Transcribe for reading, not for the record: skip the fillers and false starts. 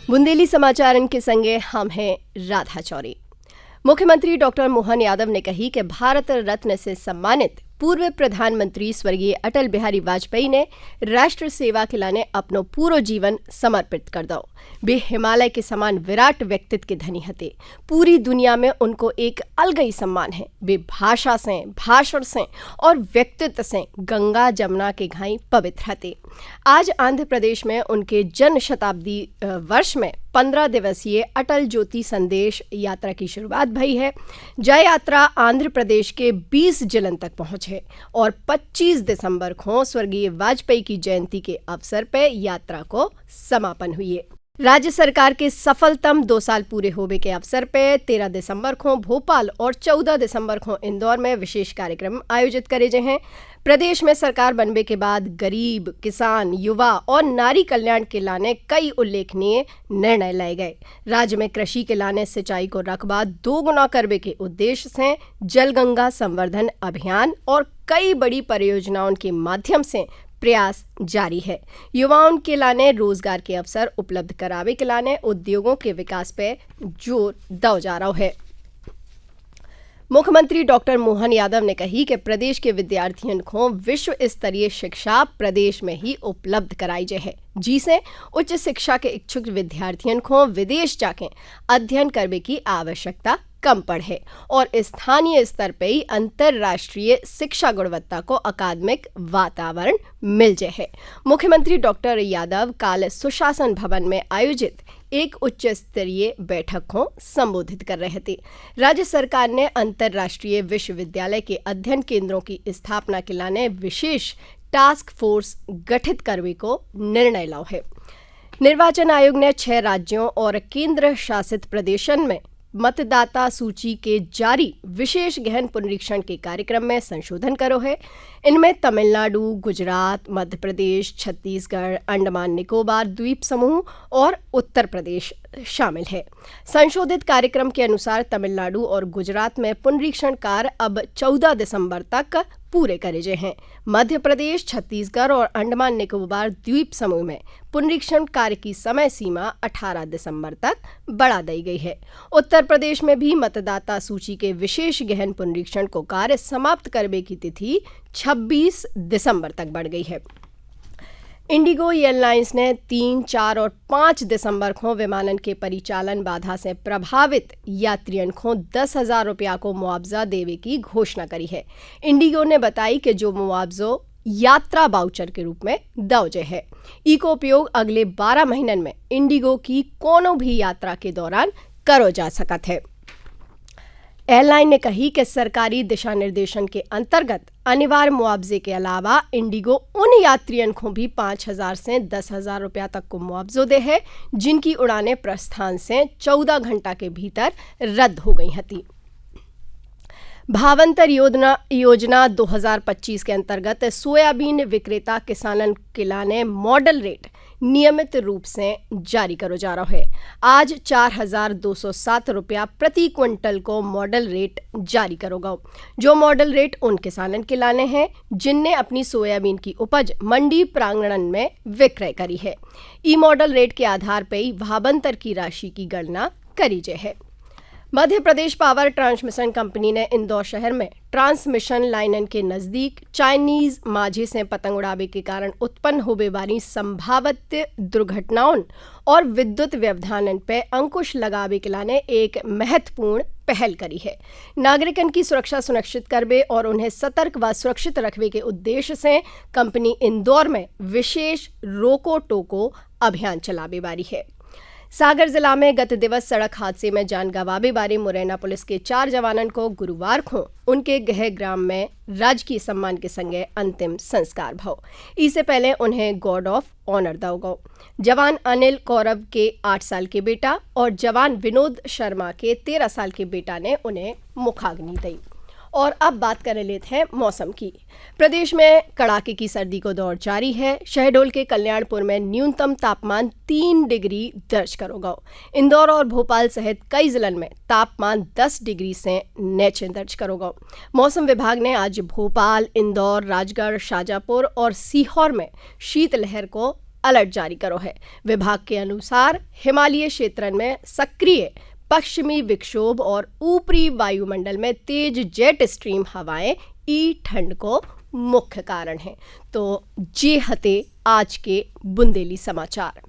बुंदेली समाचार इनके संगे हम हैं राधा चौरी। मुख्यमंत्री डॉक्टर मोहन यादव ने कही कि भारत रत्न से सम्मानित पूर्व प्रधानमंत्री स्वर्गीय अटल बिहारी वाजपेयी ने राष्ट्र सेवा के लाने अपनो पूरो जीवन समर्पित कर दो। वे हिमालय के समान विराट व्यक्तित्व के धनी हते। पूरी दुनिया में उनको एक अलग ही सम्मान है। वे भाषा से, भाषण से और व्यक्तित्व से गंगा जमुना के घाई पवित्र हते। आज आंध्र प्रदेश में उनके जन्म शताब्दी वर्ष में 15 दिवसीय अटल ज्योति संदेश यात्रा की शुरुआत भई है। जय यात्रा आंध्र प्रदेश के 20 जिलन तक पहुंचे और 25 दिसंबर को स्वर्गीय वाजपेयी की जयंती के अवसर पर यात्रा को समापन हुई है। राज्य सरकार के सफलतम 2 साल पूरे होने के अवसर पर 13 दिसंबर को भोपाल और 14 दिसंबर को इंदौर में विशेष कार्यक्रम आयोजित करे गए हैं। प्रदेश में सरकार बनने के बाद गरीब, किसान, युवा और नारी कल्याण के लाने कई उल्लेखनीय निर्णय लाए गए। राज्य में कृषि के लाने सिंचाई को रकबा 2 गुना करने के उद्देश्य से जल गंगा संवर्धन अभियान और कई बड़ी परियोजनाओं के माध्यम से प्रयास जारी है। युवाओं के लाने रोजगार के अवसर उपलब्ध करावे के लाने उद्योगों के विकास पे जोर दो जा रहा है। मुख्यमंत्री डॉक्टर मोहन यादव ने कही कि प्रदेश के विद्यार्थियों को विश्व स्तरीय शिक्षा प्रदेश में ही उपलब्ध कराई जाए है, जिसे उच्च शिक्षा के इच्छुक विद्यार्थियों को विदेश जाके अध्ययन करने की आवश्यकता कम पड़े और स्थानीय स्तर पर ही अंतर्राष्ट्रीय शिक्षा गुणवत्ता को अकादमिक वातावरण मिल जाए है। मुख्यमंत्री डॉक्टर यादव कल सुशासन भवन में आयोजित एक उच्च स्तरीय बैठक को संबोधित कर रहे थे। राज्य सरकार ने अंतर्राष्ट्रीय विश्वविद्यालय के अध्ययन केंद्रों की स्थापना के लाने विशेष टास्क फोर्स गठित करने को निर्णय लिया है। निर्वाचन आयोग ने 6 राज्यों और केंद्र शासित प्रदेशों में मतदाता सूची के जारी विशेष गहन पुनरीक्षण के कार्यक्रम में संशोधन करो है। इनमें तमिलनाडु, गुजरात, मध्य प्रदेश, छत्तीसगढ़, अंडमान निकोबार द्वीप समूह और उत्तर प्रदेश शामिल है। संशोधित कार्यक्रम के अनुसार तमिलनाडु और गुजरात में पुनरीक्षण कार्य अब 14 दिसंबर तक पूरे करे गए हैं। मध्य प्रदेश, छत्तीसगढ़ और अंडमान निकोबार द्वीप समूह में पुनरीक्षण कार्य की समय सीमा 18 दिसंबर तक बढ़ा दी गई है। उत्तर प्रदेश में भी मतदाता सूची के विशेष गहन पुनरीक्षण को कार्य समाप्त करने की तिथि 26 दिसंबर तक बढ़ गई है। इंडिगो एयरलाइंस ने 3, 4 और 5 दिसंबर को विमानन के परिचालन बाधा से प्रभावित यात्रियों को 10,000 रुपया को मुआवजा देने की घोषणा करी है। इंडिगो ने बताई कि जो मुआवजो यात्रा बाउचर के रूप में दौजे है, इको उपयोग अगले 12 महीनों में इंडिगो की कोनो भी यात्रा के दौरान करो जा सकत है। एयरलाइन ने कही कि सरकारी दिशा निर्देशन के अंतर्गत अनिवार्य मुआवजे के अलावा इंडिगो उन यात्रियों को भी 5,000 से 10,000 रुपया तक को मुआवजो दे है जिनकी उड़ानें प्रस्थान से 14 घंटा के भीतर रद्द हो गई हती। भावांतर योजना 2025 के अंतर्गत सोयाबीन विक्रेता किसानों के लाने मॉडल रेट नियमित रूप से जारी करो जा रहा है। आज 4,207 रुपया प्रति क्विंटल को मॉडल रेट जारी करोगा, जो मॉडल रेट उन किसानों के लाने हैं जिनने अपनी सोयाबीन की उपज मंडी प्रांगण में विक्रय करी है। ई मॉडल रेट के आधार पर ही भावांतर की राशि की गणना करी जाए है। Madhya Pradesh power transmission company ने इंदौर शहर में ट्रांसमिशन लाइन के नजदीक चाइनीज माझे से पतंग उड़ावे के कारण उत्पन्न होने वाली संभावित दुर्घटनाओं और विद्युत व्यवधान पर अंकुश लगावे के लाने एक महत्वपूर्ण पहल करी है। नागरिकन की सुरक्षा सुनिश्चित करने और उन्हें सतर्क व सुरक्षित रखने के उद्देश्य से कंपनी इंदौर में विशेष रोको टोको अभियान चलावे वाली है। सागर जिला में गत दिवस सड़क हादसे में जान गंवावे वाले मुरैना पुलिस के 4 जवानों को गुरुवार को उनके गृह ग्राम में राजकीय सम्मान के संगे अंतिम संस्कार भव। इससे पहले उन्हें गार्ड ऑफ ऑनर दिया गया। जवान अनिल कौरव के 8 साल के बेटा और जवान विनोद शर्मा के 13 साल के बेटा ने उन्हें मुखाग्नि दी। और अब बात कर लेते हैं मौसम की। प्रदेश में कड़ाके की सर्दी को दौर जारी है। शहडोल के कल्याणपुर में न्यूनतम तापमान 3 डिग्री दर्ज करोगा। इंदौर और भोपाल सहित कई जिलों में तापमान 10 डिग्री से नीचे दर्ज करोगा। मौसम विभाग ने आज भोपाल, इंदौर, राजगढ़, शाजापुर और सीहोर में शीतलहर को अलर्ट जारी करो है। विभाग के अनुसार हिमालयी क्षेत्र में सक्रिय पश्चिमी विक्षोभ और ऊपरी वायुमंडल में तेज जेट स्ट्रीम हवाएं ई ठंड को मुख्य कारण हैं। तो ये हते आज के बुंदेली समाचार।